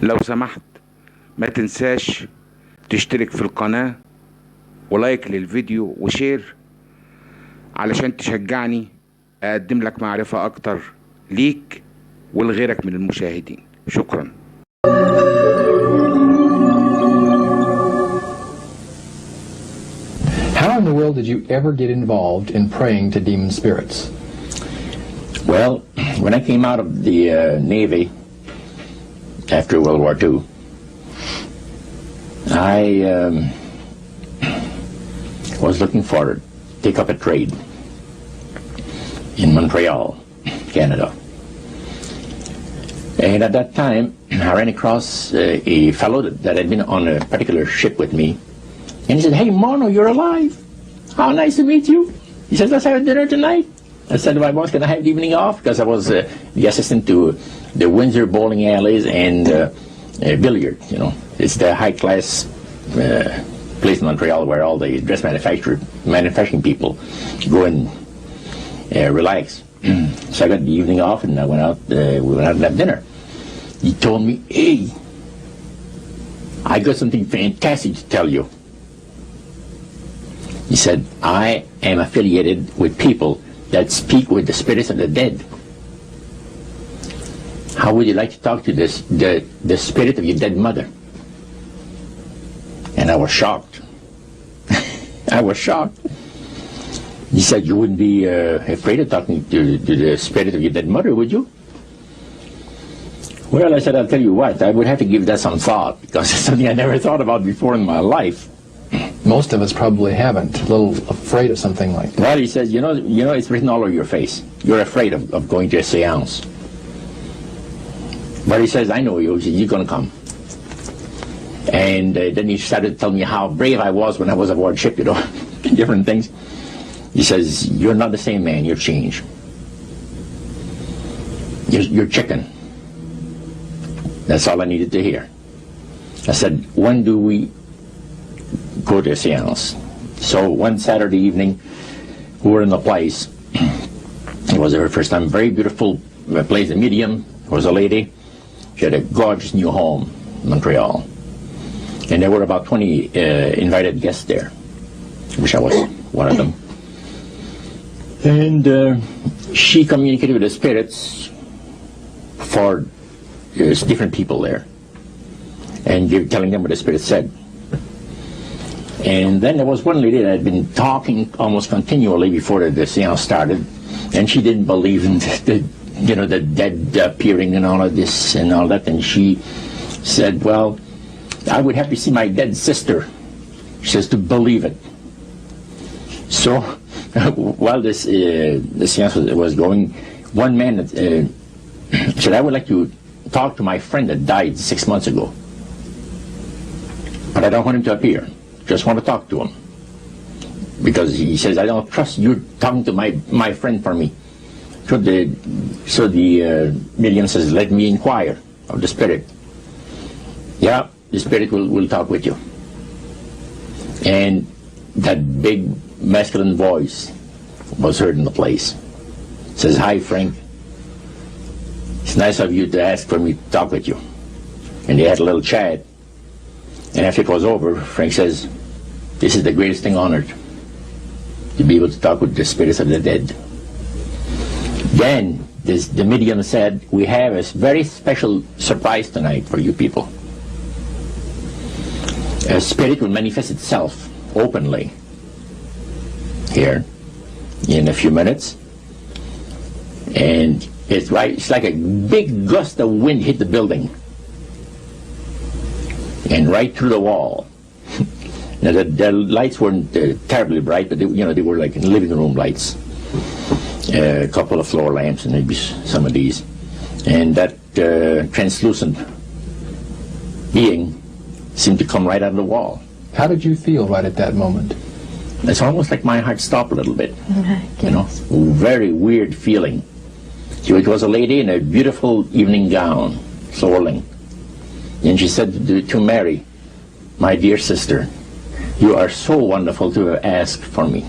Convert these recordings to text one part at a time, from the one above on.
لو سمحت ما تنساش تشترك في القناة ولايك للفيديو وشير علشان تشجعني اقدم لك معرفة اكتر ليك ولغيرك من المشاهدين. شكرا. How in the world did you ever get involved in praying to demon spirits? Well, when I came out of the Navy after World War II, I was looking for take up a trade in Montreal, Canada. And at that time, I ran across a fellow that had been on a particular ship with me. And he said, "Hey, Mورنو, you're alive. How nice to meet you." He says, "Let's have dinner tonight." I said to my boss, "Can I have the evening off?" Because I was the assistant to the Windsor bowling alleys and billiard, you know. It's the high-class place in Montreal where all the dress manufacturing people go and relax. So I got the evening off and I went out, we went out and had dinner. He told me, "Hey, I got something fantastic to tell you." He said, "I am affiliated with people that speak with the spirits of the dead. How would you like to talk to the spirit of your dead mother?" And I was shocked. I was shocked. He said, "You wouldn't be afraid of talking to the spirit of your dead mother, would you?" Well, I said, "I'll tell you what, I would have to give that some thought because it's something I never thought about before in my life." Most of us probably haven't. A little afraid of something like that. Well, he says, you know, it's written all over your face. You're afraid of going to a seance. But he says, "I know you. You're going to come." And then he started telling me how brave I was when I was aboard ship, you know, different things. He says, "You're not the same man. You're changed. You're chicken." That's all I needed to hear. I said, "When do we go to a seance?" So one Saturday evening, we were in the place. It was our first time. Very beautiful place. A medium was a lady. She had a gorgeous new home in Montreal. And there were about 20 invited guests there. I wish I was one of them. And she communicated with the spirits for different people there. And telling them what the spirit said. And then there was one lady that had been talking almost continually before the seance started, and she didn't believe in the dead appearing and all of this and all that. And she said, "Well, I would have to see my dead sister," she says, "to believe it." So while the seance was going, one man said, "I would like to talk to my friend that died 6 months ago, but I don't want him to appear. Just want to talk to him because he says I don't trust you talking to my friend for me." So the medium says, "Let me inquire of the spirit." "Yeah, the spirit will talk with you." And that big masculine voice was heard in the place. It says, "Hi, Frank. It's nice of you to ask for me to talk with you." And they had a little chat. And after it was over, Frank says, "This is the greatest thing on earth, to be able to talk with the spirits of the dead." Then the medium said, "We have a very special surprise tonight for you people. A spirit will manifest itself openly here in a few minutes. And it's like a big gust of wind hit the building. And right through the wall." Now the lights weren't terribly bright, but they were like living room lights. A couple of floor lamps and maybe some of these. And that translucent being seemed to come right out of the wall. How did you feel right at that moment? It's almost like my heart stopped a little bit. You know, very weird feeling. It was a lady in a beautiful evening gown, swirling. And she said to Mary, "My dear sister, you are so wonderful to have asked for me."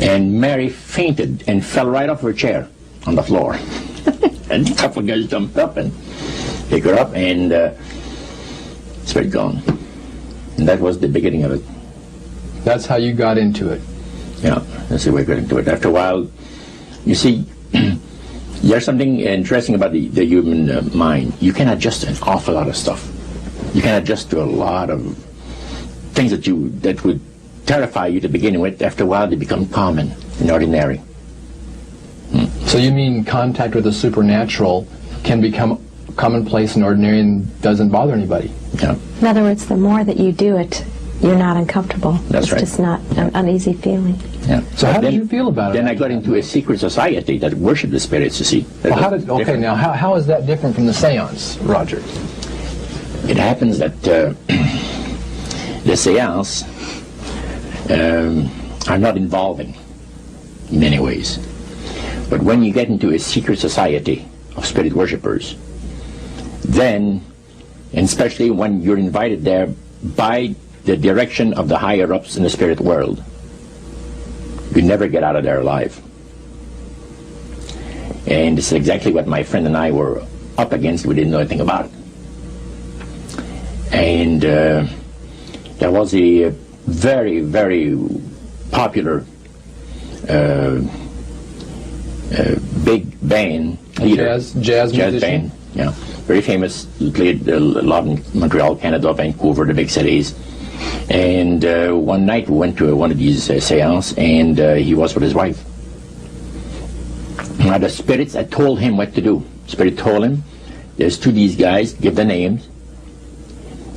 And Mary fainted and fell right off her chair on the floor. And a couple of guys jumped up and pick her up, and spirit gone. And that was the beginning of it. That's how you got into it. Yeah, that's the way I got into it. After a while, you see, there's something interesting about the human mind. You can adjust to an awful lot of stuff. You can adjust to a lot of things that would terrify you to begin with. After a while, they become common and ordinary. So you mean contact with the supernatural can become commonplace and ordinary and doesn't bother anybody? Yeah. In other words, the more that you do it, you're not uncomfortable. That's it's right. just not an uneasy feeling. Yeah. So how did you feel about it? Then I got into a secret society that worshiped the spirits, you see. Well, now how is that different from the seance, Roger? It happens that the seance are not involving in many ways. But when you get into a secret society of spirit worshippers, then, and especially when you're invited there by the direction of the higher-ups in the spirit world, you never get out of there alive. And this is exactly what my friend and I were up against. We didn't know anything about it. And there was a very, very popular big band leader. Jazz musician? band, yeah. Very famous, played a lot in Montreal, Canada, Vancouver, the big cities. And one night we went to one of these seances, and he was with his wife. Now the spirits had told him what to do. Spirit told him, there's two of these guys, give the names,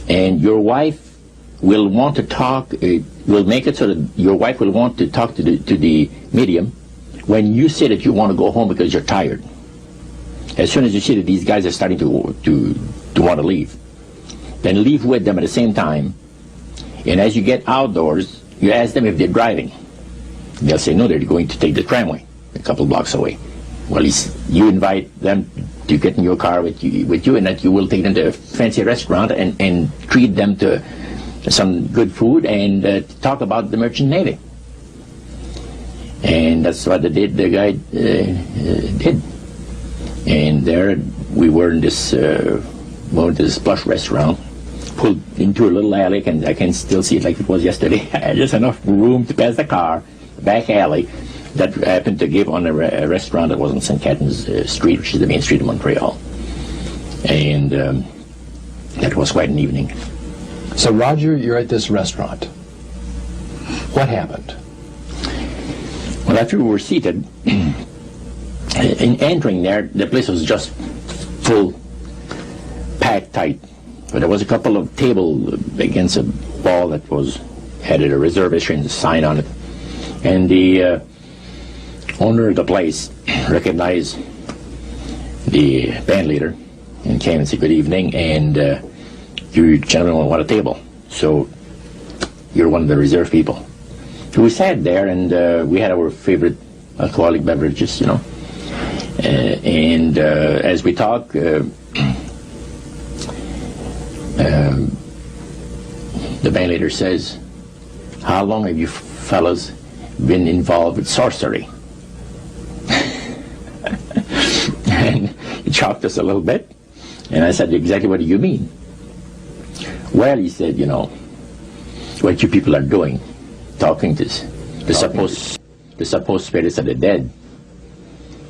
and your wife will want to talk, will make it so that your wife will want to talk to the medium when you say that you want to go home because you're tired. As soon as you see that these guys are starting to want to leave, then leave with them at the same time. And as you get outdoors, you ask them if they're driving. They'll say, no, they're going to take the tramway a couple blocks away. Well, you invite them to get in your car with you, and that you will take them to a fancy restaurant and treat them to some good food and talk about the merchant navy. And that's what the guy did. And there we were in this plush restaurant, pulled into a little alley, and I can still see it like it was yesterday. Just enough room to pass the car, back alley, that happened to give on a restaurant that was on St. Catharines Street, which is the main street of Montreal. And that was quite an evening. So Roger, you're at this restaurant. What happened? Well, after we were seated, in entering there, the place was just full, packed tight. But there was a couple of tables against a wall that had a reservation sign on it. And the owner of the place recognized the band leader and came and said, good evening, and you gentlemen want a table. So you're one of the reserved people. So we sat there, and we had our favorite alcoholic beverages, you know. And as we talked, the band leader says, how long have you fellas been involved with sorcery? And he shocked us a little bit. And I said, exactly what do you mean? Well, he said, you know, what you people are doing, talking to the supposed spirits of the dead.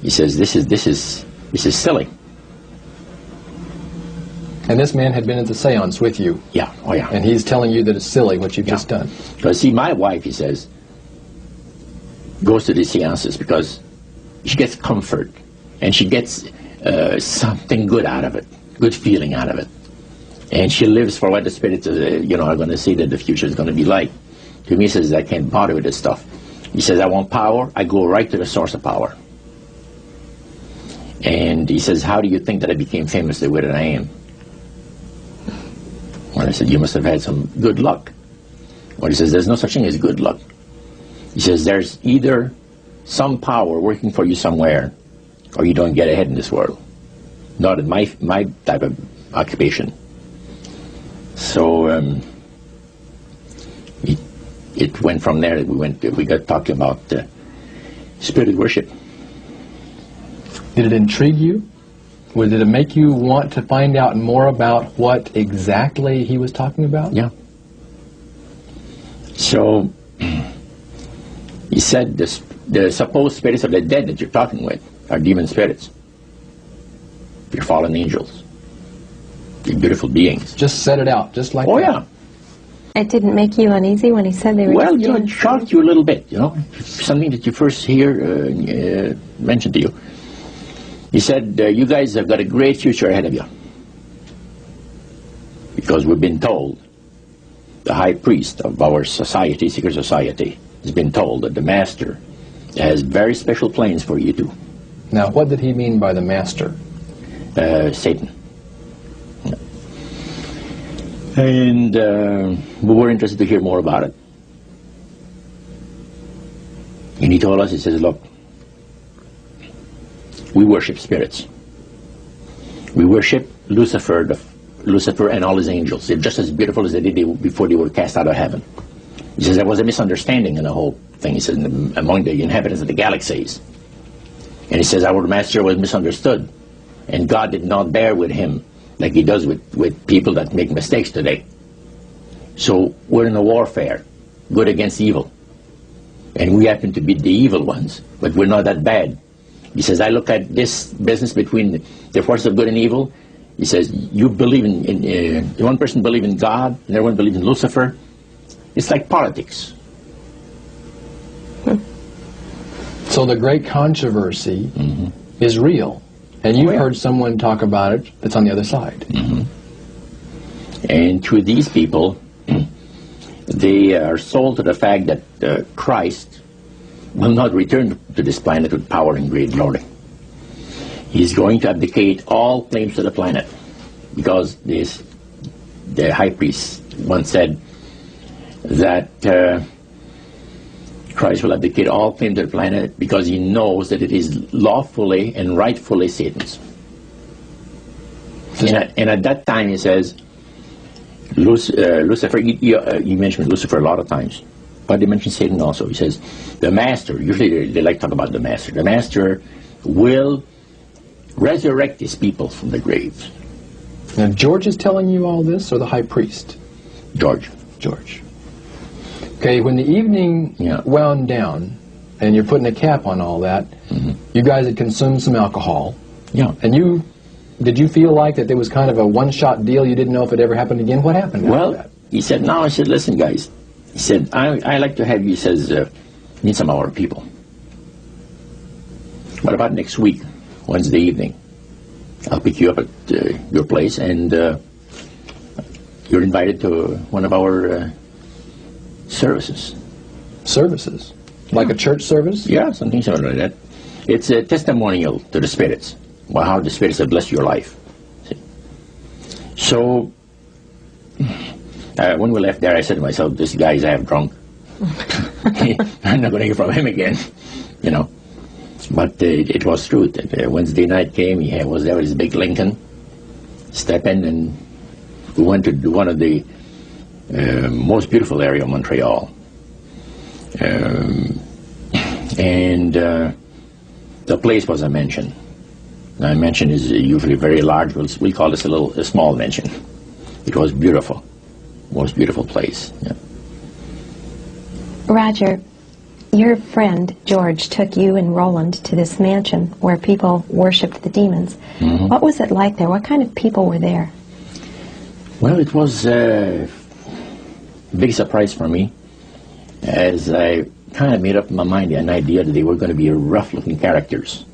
He says, this is silly. And this man had been at the seance with you. Yeah, oh yeah. And he's telling you that it's silly what you've just done. Because see, my wife, he says, goes to these seances because she gets comfort and she gets something good out of it, good feeling out of it. And she lives for what the spirits are going to say that the future is going to be like. To me, he says, I can't bother with this stuff. He says, I want power. I go right to the source of power. And he says, how do you think that I became famous the way that I am? Well, I said, you must have had some good luck. Well, he says, there's no such thing as good luck. He says, there's either some power working for you somewhere, or you don't get ahead in this world. Not in my type of occupation. So it went from there. We got talking about spirit worship. Did it intrigue you? Did it make you want to find out more about what exactly he was talking about? Yeah. So, he said the supposed spirits of the dead that you're talking with are demon spirits. They're fallen angels. They're beautiful beings. Just set it out, just like Oh, that. yeah. It didn't make you uneasy when he said they were Well, just you know, it demon shocked you a little bit, you know, something that you first hear mentioned to you. He said, you guys have got a great future ahead of you. Because we've been told, the high priest of our society, secret society, has been told that the master has very special plans for you too. Now, what did he mean by the master? Satan. And we were interested to hear more about it. And he told us, he says, look, we worship spirits. We worship Lucifer and all his angels. They're just as beautiful as they did before they were cast out of heaven. He says there was a misunderstanding in the whole thing. He says among the inhabitants of the galaxies. And he says our master was misunderstood. And God did not bear with him like he does with people that make mistakes today. So we're in a warfare, good against evil. And we happen to be the evil ones, but we're not that bad. He says, I look at this business between the forces of good and evil. He says, you believe in one person believes in God, and everyone believes in Lucifer. It's like politics. So the great controversy is real. And you've heard someone talk about it that's on the other side. And to these people, they are sold to the fact that Christ will not return to this planet with power and great glory. He's going to abdicate all claims to the planet, because the high priest once said that Christ will abdicate all claim to the planet because he knows that it is lawfully and rightfully Satan's. And at that time he says, Lucifer, you mentioned Lucifer a lot of times, but they mention Satan also. He says, the master, usually they like to talk about the master will resurrect his people from the graves. Now, George is telling you all this, or the high priest? George. Okay, when the evening wound down, and you're putting a cap on all that, you guys had consumed some alcohol. Yeah. And did you feel like that there was kind of a one-shot deal? You didn't know if it ever happened again? What happened after that? He said, no, I said, listen, guys. He said, I like to have you, he says, meet some of our people. What about next week, Wednesday evening? I'll pick you up at your place, and you're invited to one of our services. Services? Like a church service? Yeah, something similar to that. It's a testimonial to the spirits, about how the spirits have blessed your life. See? So, when we left there, I said to myself, this guy's half drunk. I'm not going to hear from him again, you know. But it was true. Wednesday night came, he was there with his big Lincoln, step in, and we went to one of the most beautiful area of Montreal. And the place was a mansion. Now, a mansion is usually very large. We call this a small mansion. It was beautiful. Most beautiful place. Yeah. Roger, your friend George took you and Roland to this mansion where people worshipped the demons. What was it like there? What kind of people were there? Well, it was a big surprise for me, as I kind of made up in my mind an idea that they were going to be rough-looking characters.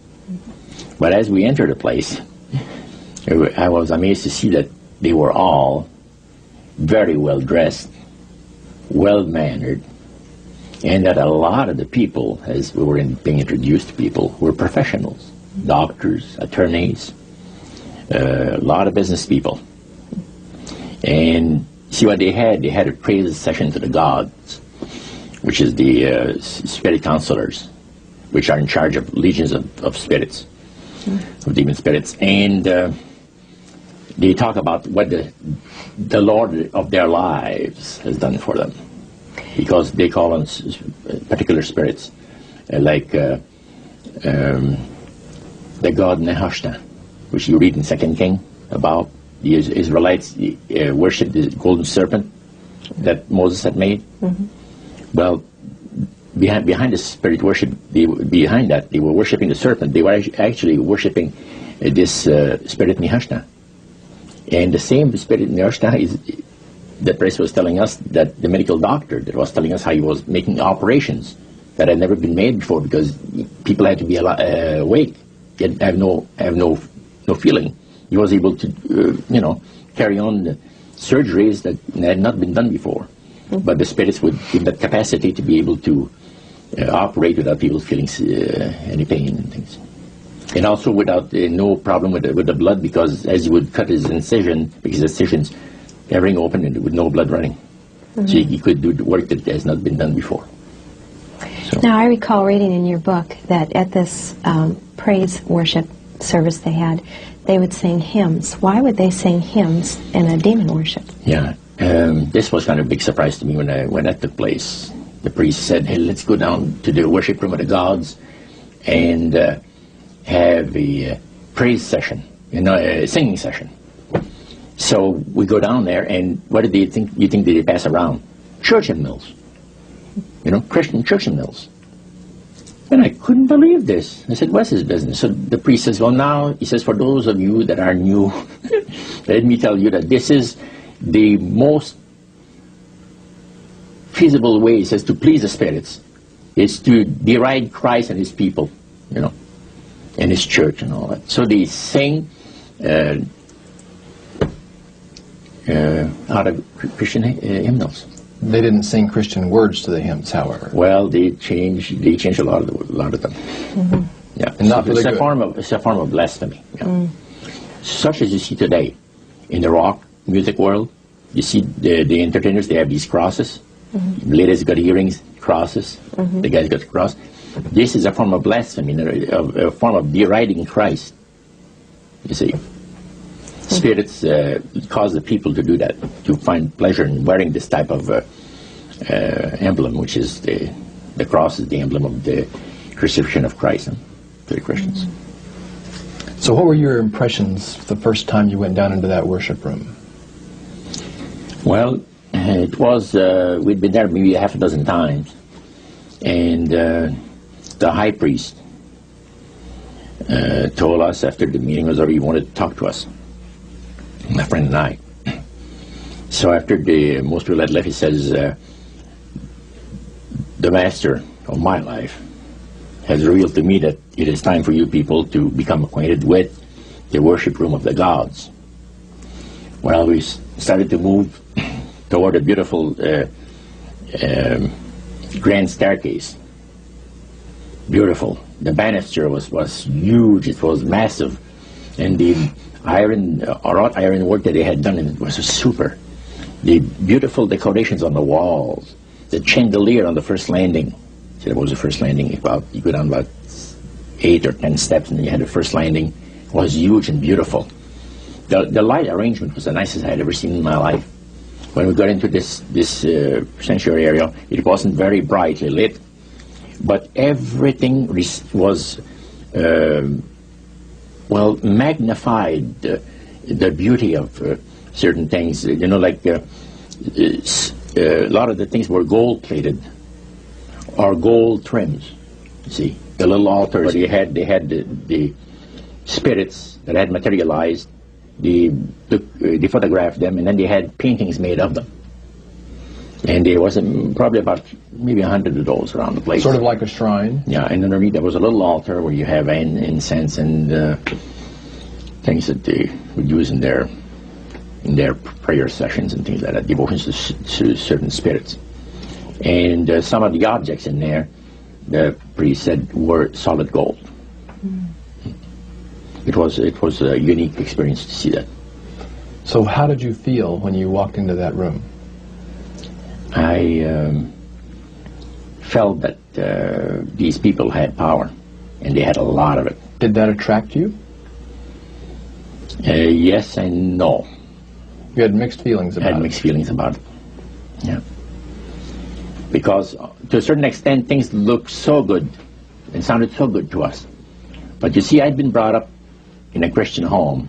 But as we entered the place, I was amazed to see that they were all very well-dressed, well-mannered, and that a lot of the people, as we were being introduced to people, were professionals, doctors, attorneys, a lot of business people. And see what they had? They had a praise session to the gods, which is the spirit counselors, which are in charge of legions of spirits, of demon spirits. And they talk about what the Lord of their lives has done for them, because they call on particular spirits, like the god Nehushtan, which you read in 2 King about the Israelites worshipped the golden serpent that Moses had made. Well, behind the spirit worship, behind that, they were worshiping the serpent. They were actually worshiping this spirit Nehushtan. And the same spirit Nehushtan is, the priest was telling us, that the medical doctor that was telling us how he was making operations that had never been made before because people had to be awake, have no feeling. He was able to, carry on the surgeries that had not been done before. But the spirits would give that capacity to be able to operate without people feeling any pain and things. And also without no problem with the blood, because as he would cut his incision, because his incisions, everything open and with no blood running. So he could do the work that has not been done before. So. Now, I recall reading in your book that at this praise worship service they had, they would sing hymns. Why would they sing hymns in a demon worship? Yeah, this was kind of a big surprise to me when that took place. The priest said, hey, let's go down to the worship room of the gods and have a praise session, a singing session. So we go down there, and what did you think they pass around? Church hymnals. Christian church hymnals. And I couldn't believe this. I said, what's his business? So the priest says, well, now, he says, for those of you that are new, let me tell you that this is the most feasible way, he says, to please the spirits, is to deride Christ and his people, and his church and all that. So they sing out of Christian hymnals. They didn't sing Christian words to the hymns, however. Well, they changed a lot of them. Yeah, and not for the good. It's a form of blasphemy. Yeah. Such as you see today in the rock music world. You see the entertainers, they have these crosses. Ladies got earrings, crosses. The guys got the cross. This is a form of blasphemy, a form of deriding Christ. You see, spirits cause the people to do that, to find pleasure in wearing this type of emblem, which is the cross is the emblem of the crucifixion of Christ to the Christians. So what were your impressions the first time you went down into that worship room? Well, it was, we'd been there maybe half a dozen times, and the high priest told us after the meeting was over, he wanted to talk to us, my friend and I. So after most people had left, he says, the master of my life has revealed to me that it is time for you people to become acquainted with the worship room of the gods. Well, we started to move toward a beautiful grand staircase. Beautiful. The banister was huge. It was massive, and the wrought iron work that they had done in it was super. The beautiful decorations on the walls, the chandelier on the first landing. So that was the first landing. You go down about 8 or 10 steps, and then you had the first landing. It was huge and beautiful. The light arrangement was the nicest I had ever seen in my life. When we got into this sanctuary area, it wasn't very brightly lit, but everything was magnified the beauty of certain things. Like a lot of the things were gold plated or gold trims. You see, the little altars they had the spirits that had materialized. They photographed them, and then they had paintings made of them. And there was probably about maybe 100 of those around the place. Sort of like a shrine. Yeah, and underneath there was a little altar where you have incense and things that they would use in their prayer sessions and things like that, devotions to certain spirits. And some of the objects in there, the priest said, were solid gold. It was a unique experience to see that. So how did you feel when you walked into that room? I felt that these people had power, and they had a lot of it. Did that attract you? Yes and no. You had mixed feelings about it? I had mixed feelings about it, yeah. Because to a certain extent, things looked so good and sounded so good to us. But you see, I'd been brought up in a Christian home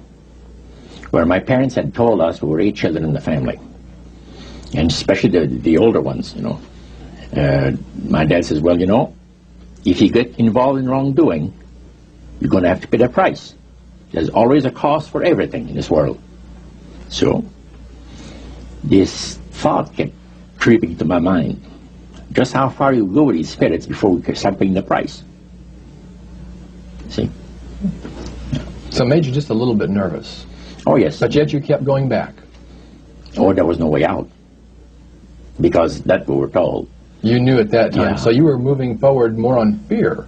where my parents had told us we were 8 children in the family, and especially the older ones, you know. My dad says, well, you know, if you get involved in wrongdoing, you're going to have to pay the price. There's always a cost for everything in this world. So this thought kept creeping into my mind. Just how far you go with these spirits before we start paying the price. See? So it made you just a little bit nervous. Oh, yes. But yet you kept going back. Oh, there was no way out. Because that's what we're told. You knew at that time. Yeah. So you were moving forward more on fear.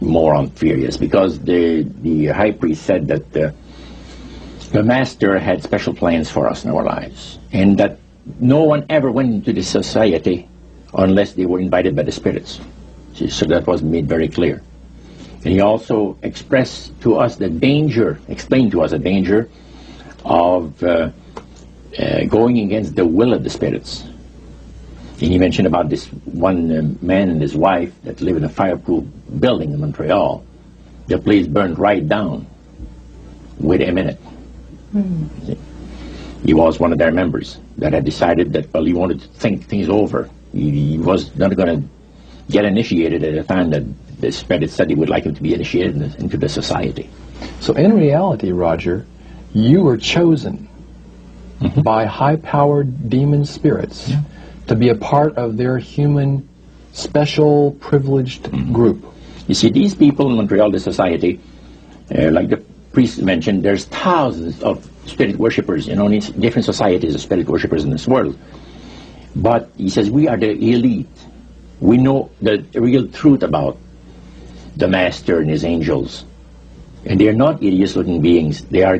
More on fear, yes. Because the high priest said that the master had special plans for us in our lives. And that no one ever went into this society unless they were invited by the spirits. See, so that was made very clear. And he also expressed to us the danger, explained to us the danger of going against the will of the spirits. And he mentioned about this one man and his wife that live in a fireproof building in Montreal. The place burned right down within a minute. He was one of their members that had decided that, well, he wanted to think things over. He was not going to get initiated at a time that the spirit said he would like him to be initiated into the society. So in reality, Roger, you were chosen by high-powered demon spirits to be a part of their human, special, privileged group. You see, these people in Montreal, the society, like the priest mentioned, there's thousands of spirit worshippers, you know, in different societies of spirit worshippers in this world. But he says, we are the elite. We know the real truth about the master and his angels. And they are not hideous-looking beings. They are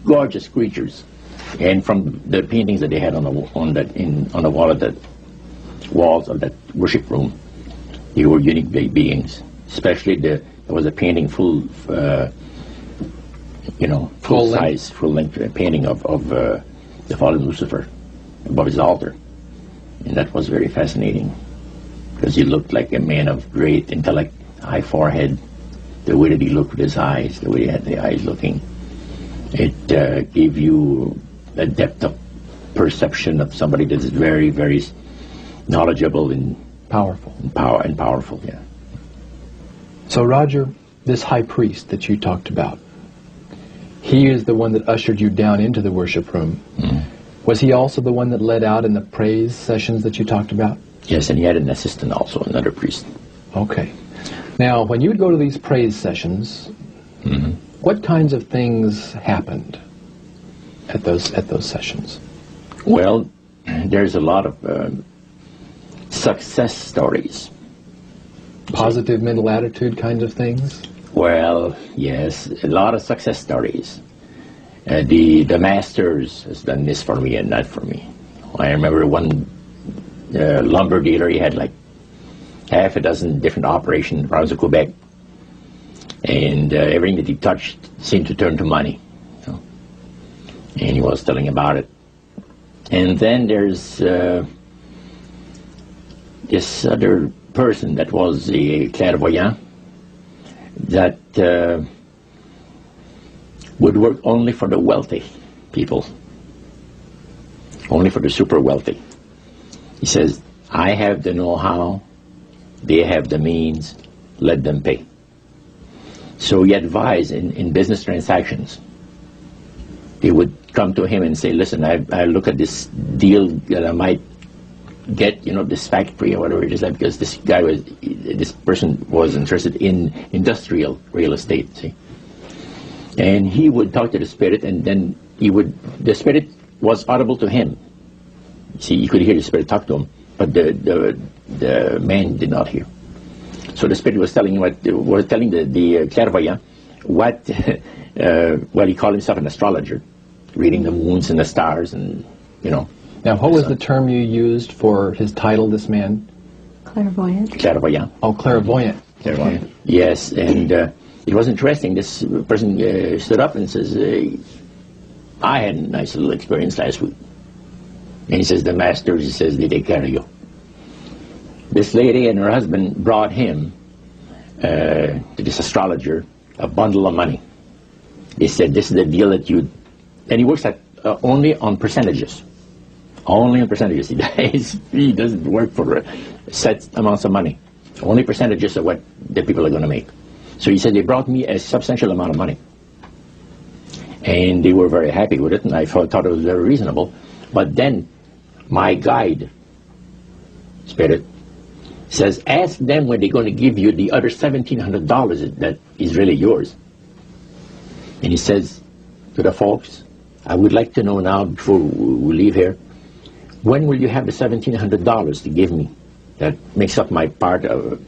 gorgeous creatures. And from the paintings that they had on the wall of the walls of that worship room, they were unique beings. Especially there was a painting full size, full-length painting of the fallen Lucifer above his altar, and that was very fascinating because he looked like a man of great intellect, high forehead, the way that he looked with his eyes, the way he had the eyes looking. It gave you a depth of perception of somebody that is very, very knowledgeable and powerful. Powerful, yeah. So Roger, this high priest that you talked about, he is the one that ushered you down into the worship room. Was he also the one that led out in the praise sessions that you talked about? Yes, and he had an assistant also, another priest. Okay. Now, when you would go to these praise sessions, what kinds of things happened at those sessions? Well, there's a lot of success stories. Positive mental attitude kinds of things? Well, yes, a lot of success stories. The masters has done this for me and that for me. I remember one lumber dealer, he had like half a dozen different operations in the province of Quebec. And everything that he touched seemed to turn to money. You know? And he was telling about it. And then there's this other person that was a clairvoyant that would work only for the wealthy people, only for the super wealthy. He says, I have the know-how, they have the means, let them pay. So he advised in business transactions. They would come to him and say, listen, I look at this deal that I might get, you know, this factory or whatever it is, because this person was interested in industrial real estate, see. And he would talk to the spirit, and then the spirit was audible to him. See, you could hear the spirit talk to him, but the man did not hear. So the spirit was telling the clairvoyant what, well, he called himself an astrologer, reading the moons and the stars, and, you know. Now, what was the term you used for his title, this man? Clairvoyant. Clairvoyant. Oh, clairvoyant. Clairvoyant. Yes, and it was interesting. This person stood up and says, I had a nice little experience last week. And he says, the master, he says, they take care of you. This lady and her husband brought him, to this astrologer, a bundle of money. They said, this is the deal that you... And he works at only on percentages. Only on percentages. He doesn't work for set amounts of money. Only percentages of what the people are going to make. So he said they brought me a substantial amount of money. And they were very happy with it, and I thought it was very reasonable. But then my guide, Spirit, says, ask them when they're going to give you the other $1,700 that is really yours. And he says to the folks, I would like to know now, before we leave here, when will you have the $1,700 to give me? That makes up my part of,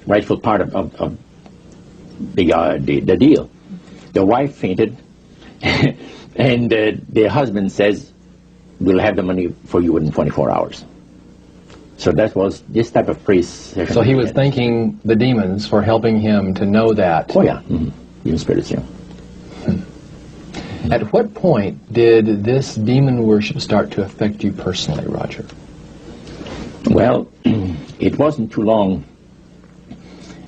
rightful part of the deal. The wife fainted, and the husband says, we'll have the money for you in 24 hours. So that was this type of priest. So he was thanking the demons for helping him to know that. Oh, yeah. Demon spirits, yeah. At what point did this demon worship start to affect you personally, Roger? Well, it wasn't too long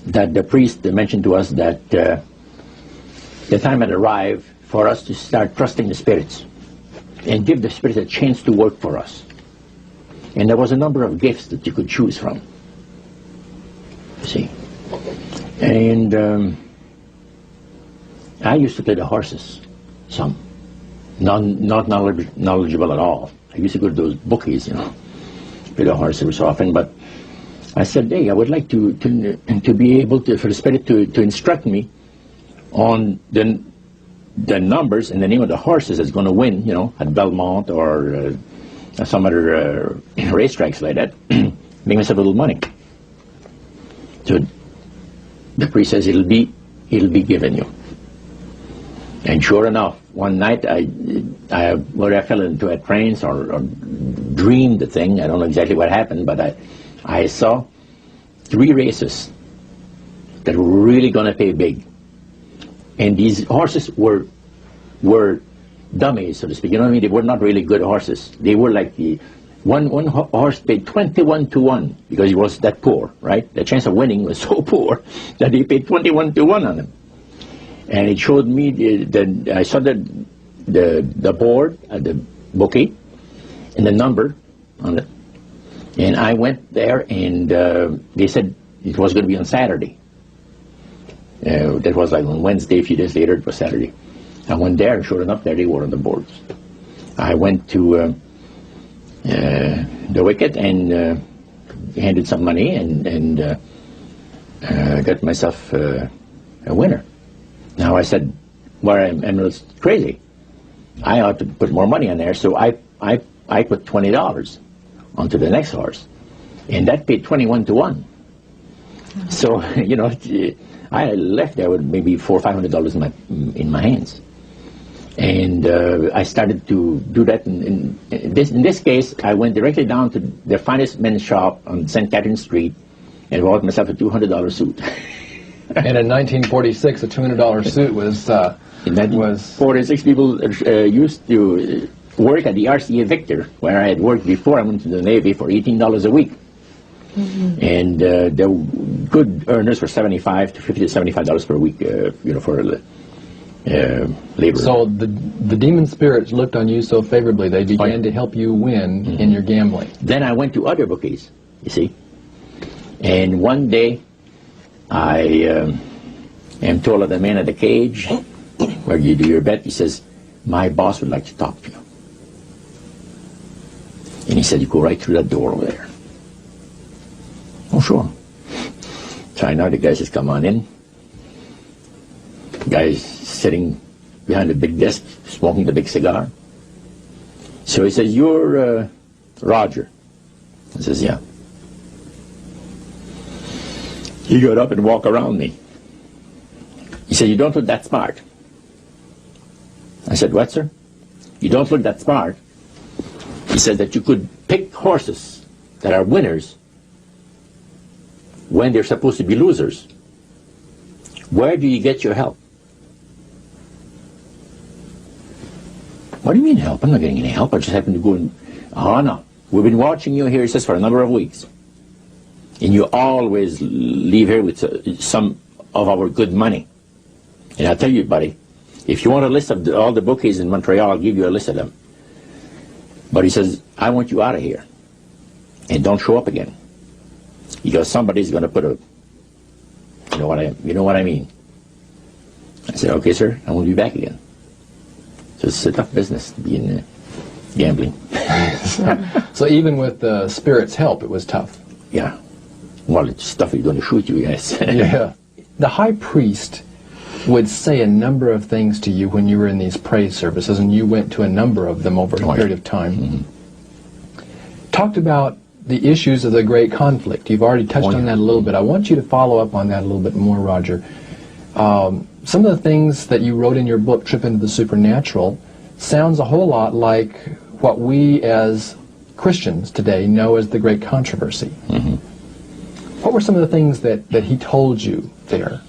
that the priest mentioned to us that the time had arrived for us to start trusting the spirits and give the spirits a chance to work for us. And there was a number of gifts that you could choose from, you see. And I used to play the horses, some. Not knowledgeable at all. I used to go to those bookies, play the horse every so often. But I said, hey, I would like to be able to, for the spirit to instruct me on the numbers and the name of the horses that's going to win, at Belmont or some other racetracks like that. Make myself a little money. So the priest says it'll be given you. And sure enough, one night whether I fell into a trance or dreamed the thing, I don't know exactly what happened, but I saw 3 races that were really going to pay big. And these horses were dummies, so to speak. You know what I mean? They were not really good horses. They were like one horse paid 21 to 1 because he was that poor, right? The chance of winning was so poor that they paid 21 to 1 on him. And it showed me I saw the board at the bookie and the number on it. And I went there, and they said it was going to be on Saturday. That was like on Wednesday. A few days later, it was Saturday. I went there, and sure enough, there they were on the boards. I went to the wicket and handed some money and got myself a winner. Now I said, well, I'm crazy. I ought to put more money on there, so I put $20 onto the next horse, and that paid 21 to 1. So I left there with maybe $400 or $500 in my hands, and I started to do that. In this case, I went directly down to the finest men's shop on St. Catherine Street and bought myself a $200 suit. And in 1946, a $200 suit was... In 1946, people used to work at the RCA Victor, where I had worked before I went to the Navy, for $18 a week. Mm-hmm. And the good earners were $75 to $50 to $75 per week, for labor. So the demon spirits looked on you so favorably, they began to help you win in your gambling. Then I went to other bookies, you see. And one day, I am told of the man at the cage, where you do your bet. He says, my boss would like to talk to you. And he said, you go right through that door over there. Oh, sure. So I know the guy says, come on in. The guy's sitting behind the big desk, smoking the big cigar. So he says, you're Roger. I says, yeah. He got up and walked around me. He said, you don't look that smart. I said, what, sir? You don't look that smart. He said that you could pick horses that are winners when they're supposed to be losers. Where do you get your help? What do you mean help? I'm not getting any help. I just happen to go and... Oh, no. We've been watching you here, he says, for a number of weeks. And you always leave here with some of our good money. And I'll tell you, buddy, If you want a list of all the bouquets in Montreal, I'll give you a list of them. But he says, I want you out of here. And don't show up again. Because somebody's going to put a, you know what I mean. I said, okay, sir, I won't be back again. So it's a tough business to be in gambling. So even with the Spirit's help, it was tough. Yeah. Well, it's tough. He's going to shoot you, yes. Yeah. The high priest would say a number of things to you when you were in these praise services, and you went to a number of them over a period of time. Mm-hmm. Talked about the issues of the great conflict. You've already touched on that a little bit. I want you to follow up on that a little bit more, Roger. Some of the things that you wrote in your book, Trip into the Supernatural, sounds a whole lot like what we as Christians today know as the Great Controversy. Mm-hmm. What were some of the things that he told you there?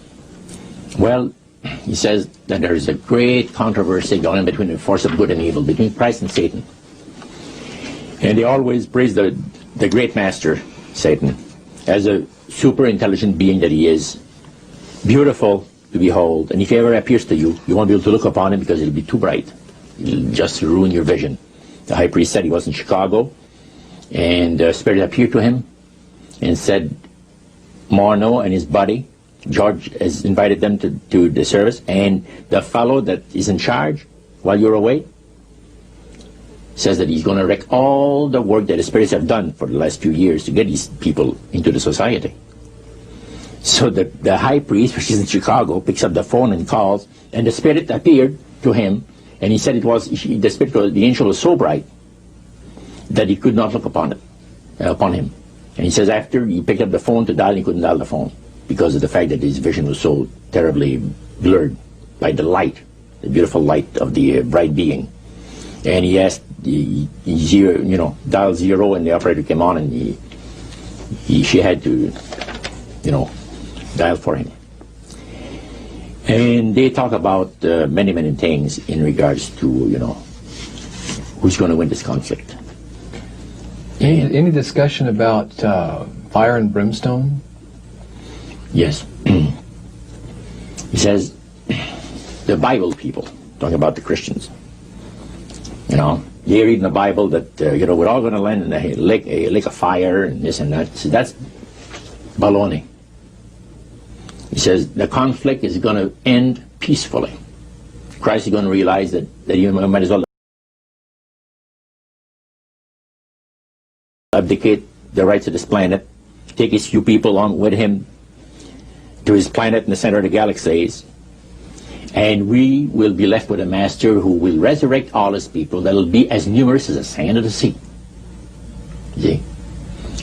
Well, he says that there is a great controversy going on between the force of good and evil, between Christ and Satan. And they always praise the great master, Satan, as a super intelligent being that he is, beautiful to behold, and if he ever appears to you, you won't be able to look upon him because it'll be too bright. It'll just ruin your vision. The high priest said he was in Chicago, and the Spirit appeared to him and said, Mورنو and his buddy, George, has invited them to the service, and the fellow that is in charge while you're away says that he's going to wreck all the work that the spirits have done for the last few years to get these people into the society. So the high priest, which is in Chicago, picks up the phone and calls, and the Spirit appeared to him, and he said the angel was so bright that he could not look upon him. And he says after he picked up the phone to dial, he couldn't dial the phone because of the fact that his vision was so terribly blurred by the light, the beautiful light of the bright being. And he asked, dial 0, and the operator came on, and she had to, dial for him. And they talk about many, many things in regards to, who's going to win this conflict. Any discussion about fire and brimstone? Yes. He says, the Bible people, talking about the Christians, they read in the Bible that, we're all going to land in a lake of fire and this and that. So that's baloney. He says the conflict is going to end peacefully. Christ is going to realize that you might as well abdicate the rights of this planet, take his few people on with him to his planet in the center of the galaxies, and we will be left with a master who will resurrect all his people that will be as numerous as the sand of the sea. See?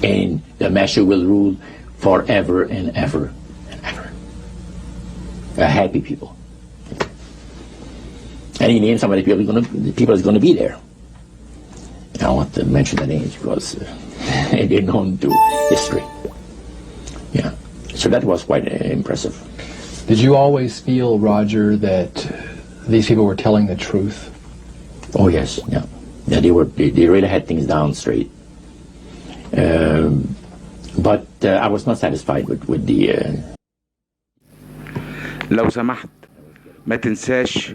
And the master will rule forever and ever and ever. A happy people. And he named some of the people that's going to be there. I don't want to mention the names because they're known to history. Yeah. So that was quite impressive. Did you always feel, Roger, that these people were telling the truth? Oh yes, yeah. Yeah, they really had things down straight. But I was not satisfied with the. لو سمحت ما تنساش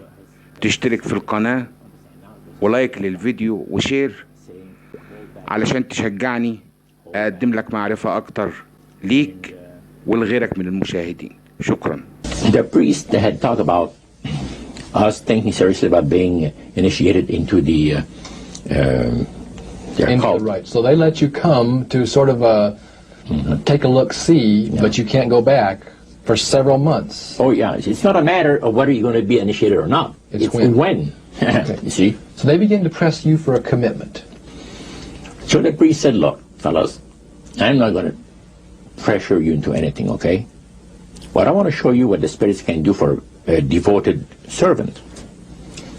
تشترك في القناة ولايك للفيديو وشير علشان تشجعني أقدم لك معرفة أكتر ليك ولغيرك من المشاهدين. شكرا. The priest had talked about us thinking seriously about being initiated into their cult. Right. So they let you come to sort of take a look, see, yeah. But you can't go back for several months. Oh yeah, it's not a matter of whether you're going to be initiated or not. It's when. Okay. You see? So they begin to press you for a commitment. So the priest said, look, fellas, I'm not going to pressure you into anything, okay? But I want to show you what the spirits can do for a devoted servant.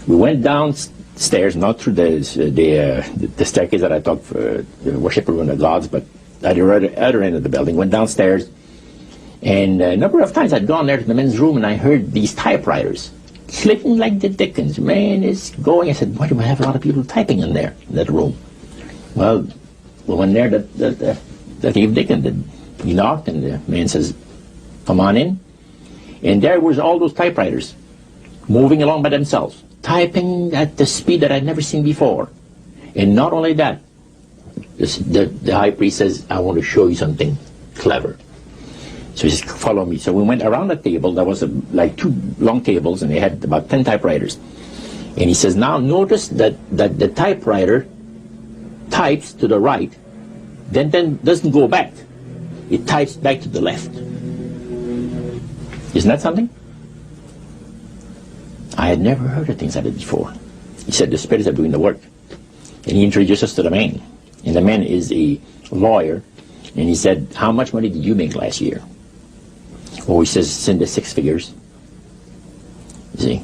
We went downstairs, not through the staircase that I thought for the worship of the gods, but at the other end of the building. Went downstairs, and a number of times I'd gone there to the men's room, and I heard these typewriters clicking like the dickens. Man, it's going. I said, why do I have a lot of people typing in there, in that room? Well, when there, that Eve Dickon, he knocked, and the man says, come on in. And there was all those typewriters moving along by themselves, typing at the speed that I'd never seen before. And not only that, the high priest says, I want to show you something clever. So he says, follow me. So we went around the table. There was like 2 long tables, and they had about 10 typewriters. And he says, now notice that the typewriter types to the right, then doesn't go back. It types back to the left. Isn't that something? I had never heard of things like that before. He said, the spirits are doing the work. And he introduced us to the man. And the man is a lawyer. And he said, how much money did you make last year? Oh, he says, it's in the 6 figures. You see?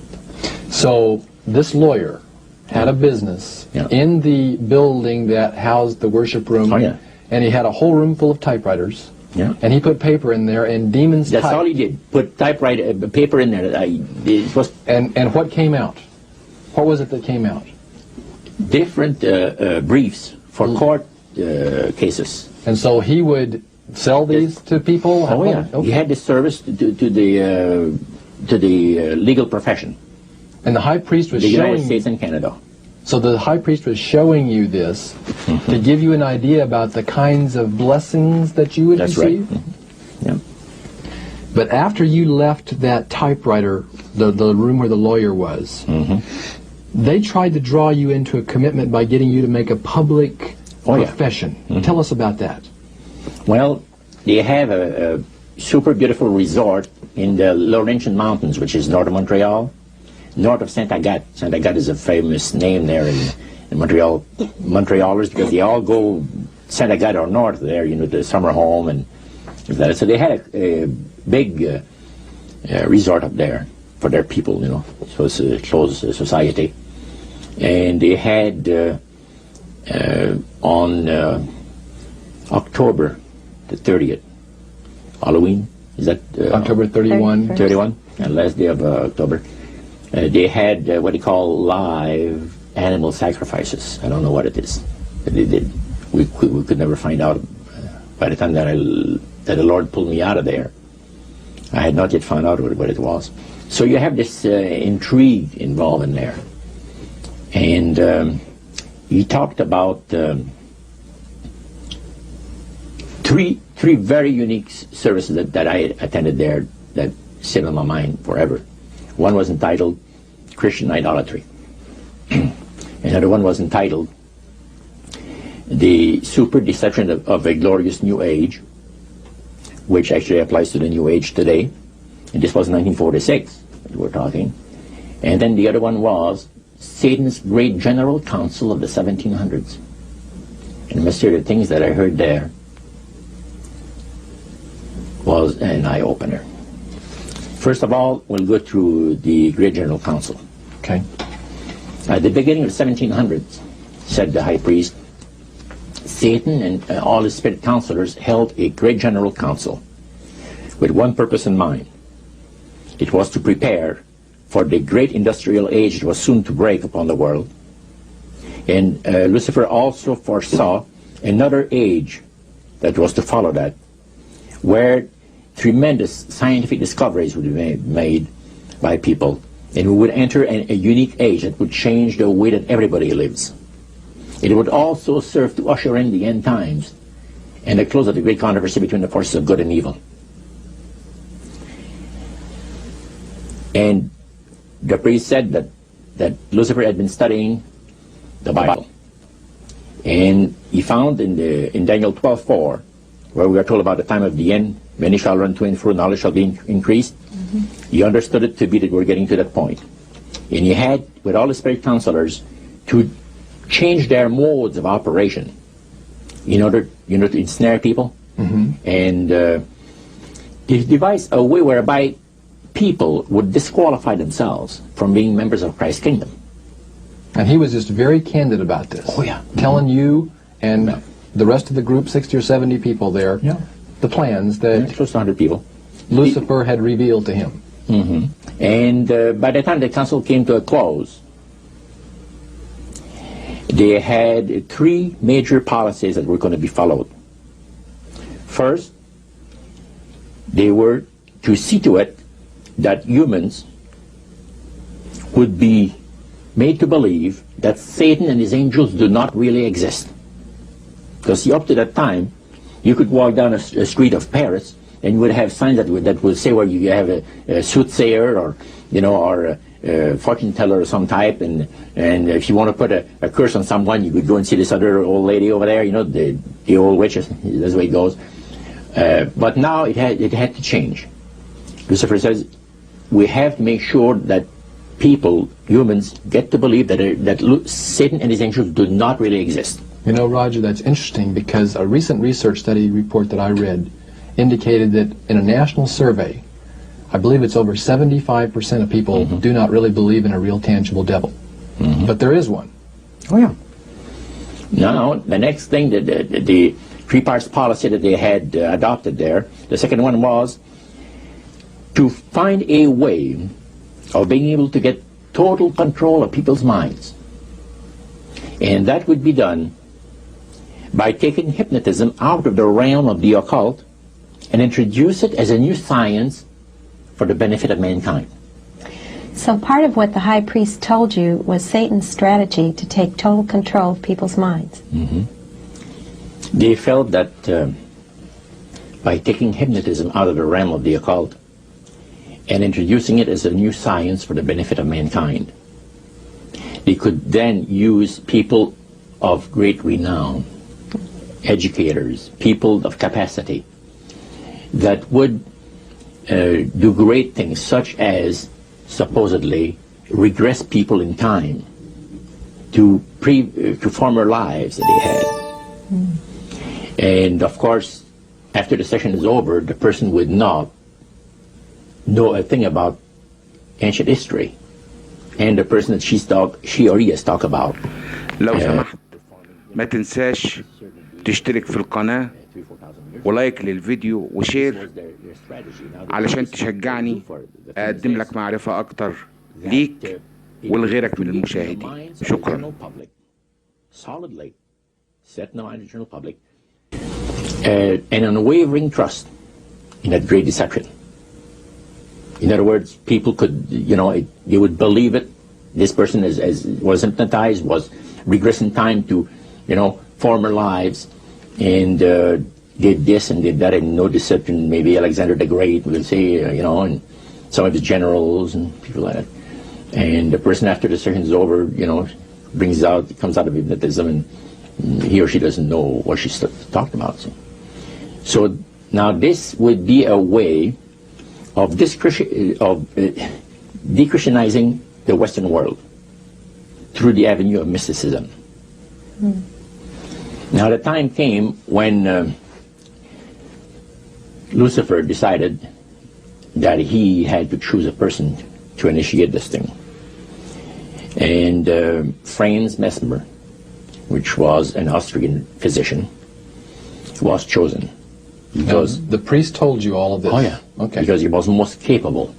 So this lawyer had a business in the building that housed the worship room. Oh, yeah. And he had a whole room full of typewriters. Yeah. And he put paper in there, and demons That's typed. all he did. Put typewriter paper in there. It was And what came out? What was it that came out? different briefs for court cases. And so he would sell these to people? Oh yeah, Okay. he had this service to the legal profession, And the high priest was the United showing States and Canada. So the high priest was showing you this to give you an idea about the kinds of blessings that you would That's receive? right. Yeah. But after you left that typewriter, the room where the lawyer was, they tried to draw you into a commitment by getting you to make a public profession. Tell us about that. Well, they have a super beautiful resort in the Laurentian Mountains, which is north of Montreal, north of Saint Agathe. Saint Agathe is a famous name there in Montreal. Montrealers, because they all go Saint Agathe or north there, you know, the summer home and that. So they had a big resort up there for their people, you know. So it's a closed society. And they had on October the 30th, Halloween, is that? October 31. 31, last day of October. They had what they call live animal sacrifices. I don't know what it is, but they did. We could never find out. By the time that the Lord pulled me out of there, I had not yet found out what it was. So you have this intrigue involved in there. And he talked about three very unique services that I attended there that sit on my mind forever. One was entitled Christian Idolatry. Another one was entitled The Super Deception of a Glorious New Age, which actually applies to the New Age today. And this was 1946 that we're talking. And then the other one was Satan's Great General Council of the 1700s. And I must say, the things that I heard there was an eye-opener. First of all, we'll go through the Great General Council. Okay. At the beginning of the 1700s, said the high priest, Satan and all his spirit counselors held a Great General Council with one purpose in mind. It was to prepare for the great industrial age that was soon to break upon the world. And Lucifer also foresaw another age that was to follow that, where tremendous scientific discoveries would be made by people, and we would enter a unique age that would change the way that everybody lives. It would also serve to usher in the end times and the close of the great controversy between the forces of good and evil. And the priest said that Lucifer had been studying the Bible, and he found in Daniel 12:4, where we are told about the time of the end, many shall run to and fro, knowledge shall be increased. He understood it to be that we're getting to that point. And he had, with all the spirit counselors, to change their modes of operation in order, you know, to ensnare people. And he devised a way whereby people would disqualify themselves from being members of Christ's kingdom. And he was just very candid about this. Oh, yeah. Telling you and the rest of the group, 60 or 70 people there, the plans that Close to 100 people. Lucifer had revealed to him. And by the time the council came to a close, they had three major policies that were going to be followed. First, they were to see to it that humans would be made to believe that Satan and his angels do not really exist. Because up to that time, you could walk down a street of Paris and you would have signs that would say where you have a soothsayer or, or a fortune teller of some type, and if you want to put a curse on someone, you could go and see this other old lady over there, the old witches. That's the way it goes. But now it had to change. Lucifer says we have to make sure that people, humans, get to believe that Satan and his angels do not really exist. Roger, that's interesting because a recent research study report that I read indicated that in a national survey, I believe it's over 75% of people do not really believe in a real tangible devil. But there is one. Oh, yeah. Now, the next thing, the three-parts policy that they had adopted there, the second one was to find a way of being able to get total control of people's minds. And that would be done by taking hypnotism out of the realm of the occult and introduce it as a new science for the benefit of mankind. So part of what the high priest told you was Satan's strategy to take total control of people's minds. They felt that by taking hypnotism out of the realm of the occult and introducing it as a new science for the benefit of mankind, they could then use people of great renown, educators, people of capacity, that would do great things, such as supposedly regress people in time to former lives that they had. And of course, after the session is over, the person would not know a thing about ancient history, and the person that she or he has talked about. لو سمحت ما تنساش تشترك في القناة ولايك للفيديو وشير علشان تشجعني أقدم لك معرفة أكتر ليك ولغيرك من المشاهدين. شكرا. An unwavering trust in that great deception. In other words, people could, they would believe it. This person was hypnotized, was regressing time to, former lives, and did this and did that, and no deception. Maybe Alexander the Great, we'll say, and some of his generals and people like that. And the person, after the session is over, comes out of hypnotism, and he or she doesn't know what she's talking about. So now this would be a way of de-Christianizing the Western world through the avenue of mysticism. Now the time came when Lucifer decided that he had to choose a person to initiate this thing. And Franz Mesmer, which was an Austrian physician, was chosen. Because the priest told you all of this? Oh yeah, okay. Because he was most capable.